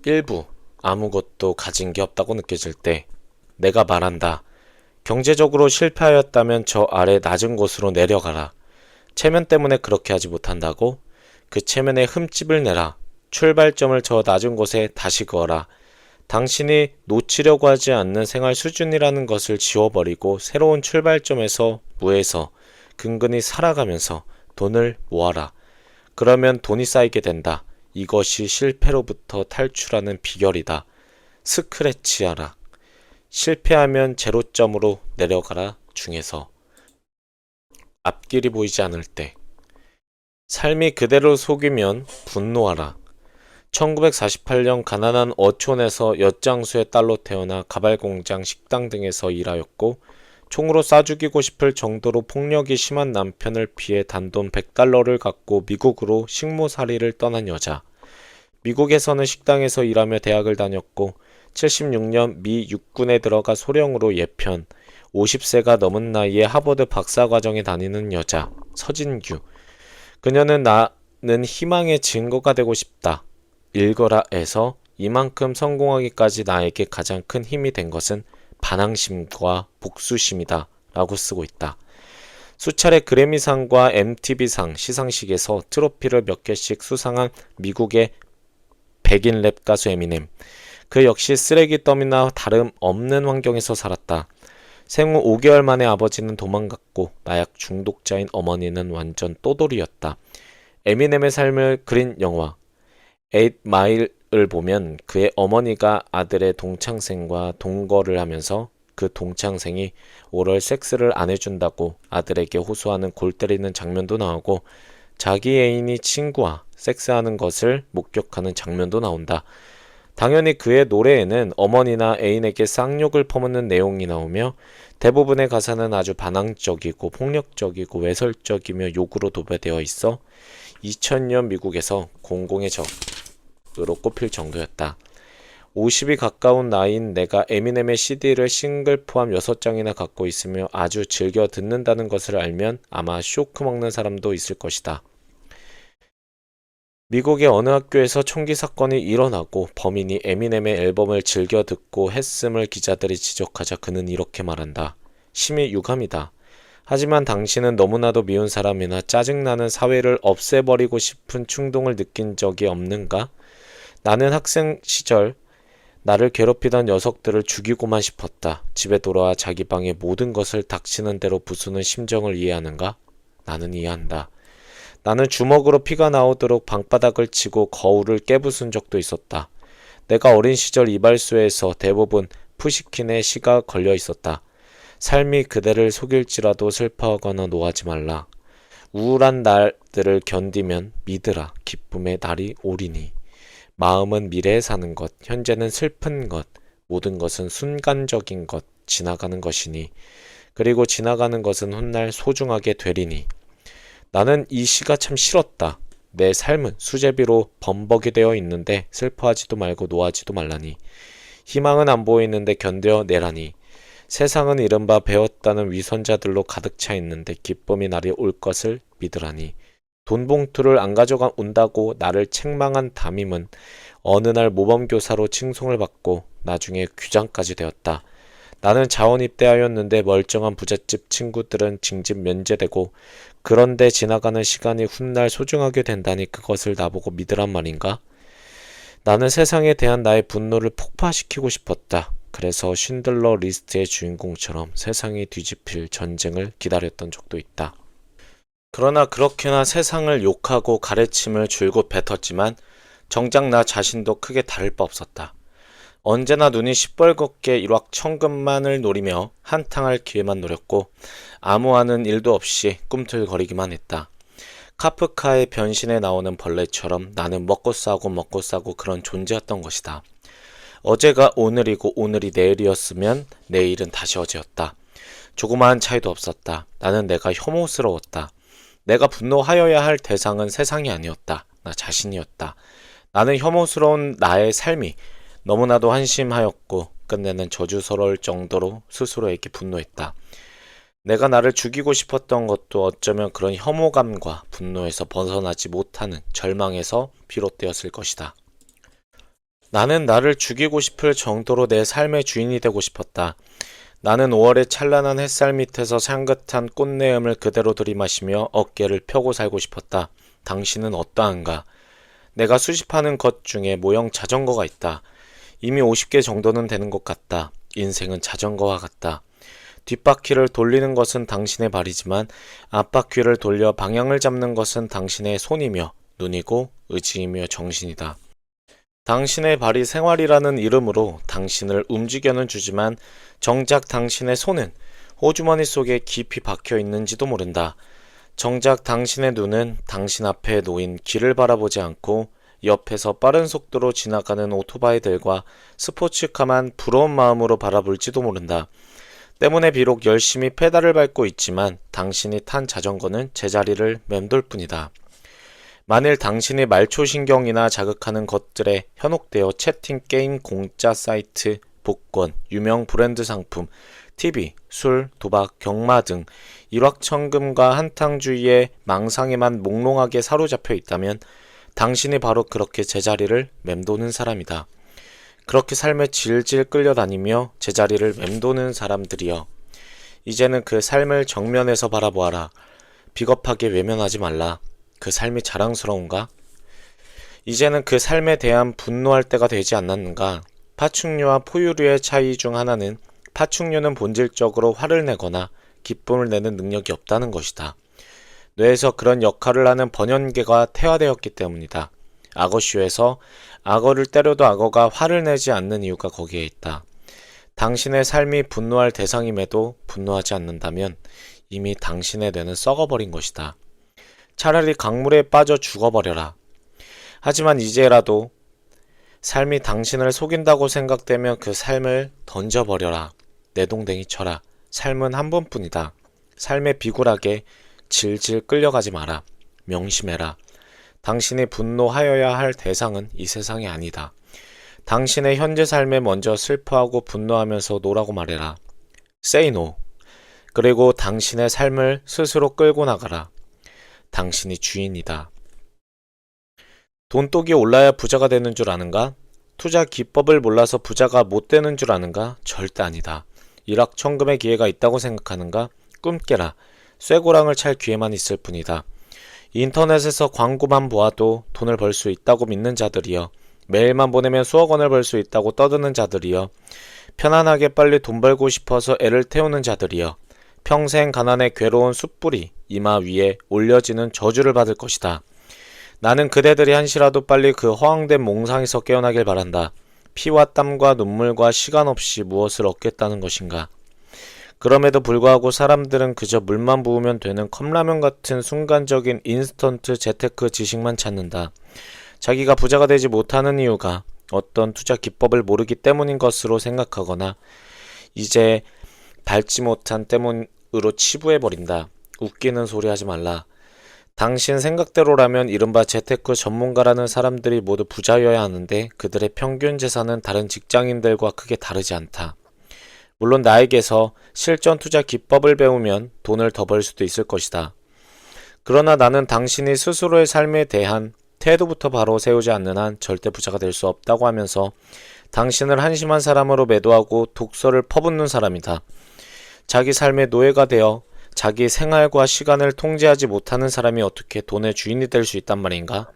일부 아무것도 가진 게 없다고 느껴질 때 내가 말한다. 경제적으로 실패하였다면 저 아래 낮은 곳으로 내려가라. 체면 때문에 그렇게 하지 못한다고? 그 체면에 흠집을 내라. 출발점을 저 낮은 곳에 다시 그어라. 당신이 놓치려고 하지 않는 생활 수준이라는 것을 지워버리고 새로운 출발점에서 무에서 근근히 살아가면서 돈을 모아라. 그러면 돈이 쌓이게 된다. 이것이 실패로부터 탈출하는 비결이다. 스크래치하라. 실패하면 제로점으로 내려가라. 중에서 앞길이 보이지 않을 때 삶이 그대로 속이면 분노하라. 1948년 가난한 어촌에서 엿장수의 딸로 태어나 가발공장, 식당 등에서 일하였고 총으로 쏴 죽이고 싶을 정도로 폭력이 심한 남편을 피해 단돈 100달러를 갖고 미국으로 식모살이를 떠난 여자. 미국에서는 식당에서 일하며 대학을 다녔고 76년 미 육군에 들어가 소령으로 예편, 50세가 넘은 나이에 하버드 박사과정에 다니는 여자, 서진규. 그녀는 나는 희망의 증거가 되고 싶다. 읽어라에서 이만큼 성공하기까지 나에게 가장 큰 힘이 된 것은 반항심과 복수심이다 라고 쓰고 있다. 수차례 그래미상과 MTV상 시상식에서 트로피를 몇 개씩 수상한 미국의 백인 랩 가수 에미넴. 그 역시 쓰레기 더미나 다름없는 환경에서 살았다. 생후 5개월 만에 아버지는 도망갔고 마약 중독자인 어머니는 완전 또돌이였다. 에미넴의 삶을 그린 영화 8마일을 보면 그의 어머니가 아들의 동창생과 동거를 하면서 그 동창생이 오럴 섹스를 안 해준다고 아들에게 호소하는 골 때리는 장면도 나오고 자기 애인이 친구와 섹스하는 것을 목격하는 장면도 나온다. 당연히 그의 노래에는 어머니나 애인에게 쌍욕을 퍼붓는 내용이 나오며 대부분의 가사는 아주 반항적이고 폭력적이고 외설적이며 욕으로 도배되어 있어 2000년 미국에서 공공의 적으로 꼽힐 정도였다. 50이 가까운 나이인 내가 에미넴의 CD를 싱글 포함 6장이나 갖고 있으며 아주 즐겨 듣는다는 것을 알면 아마 쇼크 먹는 사람도 있을 것이다. 미국의 어느 학교에서 총기 사건이 일어나고 범인이 에미넴의 앨범을 즐겨 듣고 했음을 기자들이 지적하자 그는 이렇게 말한다. 심히 유감이다. 하지만 당신은 너무나도 미운 사람이나 짜증나는 사회를 없애버리고 싶은 충동을 느낀 적이 없는가? 나는 학생 시절 나를 괴롭히던 녀석들을 죽이고만 싶었다. 집에 돌아와 자기 방의 모든 것을 닥치는 대로 부수는 심정을 이해하는가? 나는 이해한다. 나는 주먹으로 피가 나오도록 방바닥을 치고 거울을 깨부순 적도 있었다. 내가 어린 시절 이발소에서 대부분 푸시킨의 시가 걸려 있었다. 삶이 그대를 속일지라도 슬퍼하거나 노하지 말라. 우울한 날들을 견디면 믿으라. 기쁨의 날이 오리니. 마음은 미래에 사는 것, 현재는 슬픈 것, 모든 것은 순간적인 것, 지나가는 것이니. 그리고 지나가는 것은 훗날 소중하게 되리니. 나는 이 시가 참 싫었다. 내 삶은 수제비로 범벅이 되어 있는데 슬퍼하지도 말고 노하지도 말라니. 희망은 안 보이는데 견뎌내라니. 세상은 이른바 배웠다는 위선자들로 가득 차 있는데 기쁨이 날이 올 것을 믿으라니. 돈 봉투를 안 가져가 온다고 나를 책망한 담임은 어느 날 모범교사로 칭송을 받고 나중에 규장까지 되었다. 나는 자원 입대하였는데 멀쩡한 부잣집 친구들은 징집 면제되고 그런데 지나가는 시간이 훗날 소중하게 된다니 그것을 나보고 믿으란 말인가? 나는 세상에 대한 나의 분노를 폭파시키고 싶었다. 그래서 쉰들러 리스트의 주인공처럼 세상이 뒤집힐 전쟁을 기다렸던 적도 있다. 그러나 그렇게나 세상을 욕하고 가래침을 줄곧 뱉었지만 정작 나 자신도 크게 다를 바 없었다. 언제나 눈이 시뻘겋게 일확천금만을 노리며 한탕할 기회만 노렸고 아무 하는 일도 없이 꿈틀거리기만 했다. 카프카의 변신에 나오는 벌레처럼 나는 먹고 싸고 그런 존재였던 것이다. 어제가 오늘이고 오늘이 내일이었으면 내일은 다시 어제였다. 조그마한 차이도 없었다. 나는 내가 혐오스러웠다. 내가 분노하여야 할 대상은 세상이 아니었다. 나 자신이었다. 나는 혐오스러운 나의 삶이 너무나도 한심하였고 끝내는 저주스러울 정도로 스스로에게 분노했다. 내가 나를 죽이고 싶었던 것도 어쩌면 그런 혐오감과 분노에서 벗어나지 못하는 절망에서 비롯되었을 것이다. 나는 나를 죽이고 싶을 정도로 내 삶의 주인이 되고 싶었다. 나는 5월의 찬란한 햇살 밑에서 향긋한 꽃내음을 그대로 들이마시며 어깨를 펴고 살고 싶었다. 당신은 어떠한가? 내가 수집하는 것 중에 모형 자전거가 있다. 이미 50개 정도는 되는 것 같다. 인생은 자전거와 같다. 뒷바퀴를 돌리는 것은 당신의 발이지만 앞바퀴를 돌려 방향을 잡는 것은 당신의 손이며 눈이고 의지이며 정신이다. 당신의 발이 생활이라는 이름으로 당신을 움직여는 주지만 정작 당신의 손은 호주머니 속에 깊이 박혀 있는지도 모른다. 정작 당신의 눈은 당신 앞에 놓인 길을 바라보지 않고 옆에서 빠른 속도로 지나가는 오토바이들과 스포츠카만 부러운 마음으로 바라볼지도 모른다. 때문에 비록 열심히 페달을 밟고 있지만 당신이 탄 자전거는 제자리를 맴돌 뿐이다. 만일 당신이 말초신경이나 자극하는 것들에 현혹되어 채팅 게임, 공짜 사이트, 복권, 유명 브랜드 상품, TV, 술, 도박, 경마 등 일확천금과 한탕주의의 망상에만 몽롱하게 사로잡혀 있다면 당신이 바로 그렇게 제자리를 맴도는 사람이다. 그렇게 삶에 질질 끌려다니며 제자리를 맴도는 사람들이여. 이제는 그 삶을 정면에서 바라보아라. 비겁하게 외면하지 말라. 그 삶이 자랑스러운가? 이제는 그 삶에 대한 분노할 때가 되지 않았는가? 파충류와 포유류의 차이 중 하나는 파충류는 본질적으로 화를 내거나 기쁨을 내는 능력이 없다는 것이다. 뇌에서 그런 역할을 하는 번연계가 퇴화되었기 때문이다. 악어쇼에서 악어를 때려도 악어가 화를 내지 않는 이유가 거기에 있다. 당신의 삶이 분노할 대상임에도 분노하지 않는다면 이미 당신의 뇌는 썩어버린 것이다. 차라리 강물에 빠져 죽어버려라. 하지만 이제라도 삶이 당신을 속인다고 생각되면 그 삶을 던져버려라. 내동댕이 쳐라. 삶은 한 번뿐이다. 삶의 비굴하게 질질 끌려가지 마라. 명심해라. 당신이 분노하여야 할 대상은 이 세상이 아니다. 당신의 현재 삶에 먼저 슬퍼하고 분노하면서 노라고 말해라. Say no. 그리고 당신의 삶을 스스로 끌고 나가라. 당신이 주인이다. 돈독이 올라야 부자가 되는 줄 아는가? 투자 기법을 몰라서 부자가 못 되는 줄 아는가? 절대 아니다. 일확천금의 기회가 있다고 생각하는가? 꿈 깨라. 쇠고랑을 찰 기회만 있을 뿐이다. 인터넷에서 광고만 보아도 돈을 벌 수 있다고 믿는 자들이여. 메일만 보내면 수억 원을 벌 수 있다고 떠드는 자들이여. 편안하게 빨리 돈 벌고 싶어서 애를 태우는 자들이여. 평생 가난의 괴로운 숯불이 이마 위에 올려지는 저주를 받을 것이다. 나는 그대들이 한시라도 빨리 그 허황된 몽상에서 깨어나길 바란다. 피와 땀과 눈물과 시간 없이 무엇을 얻겠다는 것인가? 그럼에도 불구하고 사람들은 그저 물만 부으면 되는 컵라면 같은 순간적인 인스턴트 재테크 지식만 찾는다. 자기가 부자가 되지 못하는 이유가 어떤 투자 기법을 모르기 때문인 것으로 생각하거나 이제 밟지 못한 때문으로 치부해버린다. 웃기는 소리 하지 말라. 당신 생각대로라면 이른바 재테크 전문가라는 사람들이 모두 부자여야 하는데 그들의 평균 재산은 다른 직장인들과 크게 다르지 않다. 물론 나에게서 실전 투자 기법을 배우면 돈을 더 벌 수도 있을 것이다. 그러나 나는 당신이 스스로의 삶에 대한 태도부터 바로 세우지 않는 한 절대 부자가 될 수 없다고 하면서 당신을 한심한 사람으로 매도하고 독서를 퍼붓는 사람이다. 자기 삶의 노예가 되어 자기 생활과 시간을 통제하지 못하는 사람이 어떻게 돈의 주인이 될 수 있단 말인가?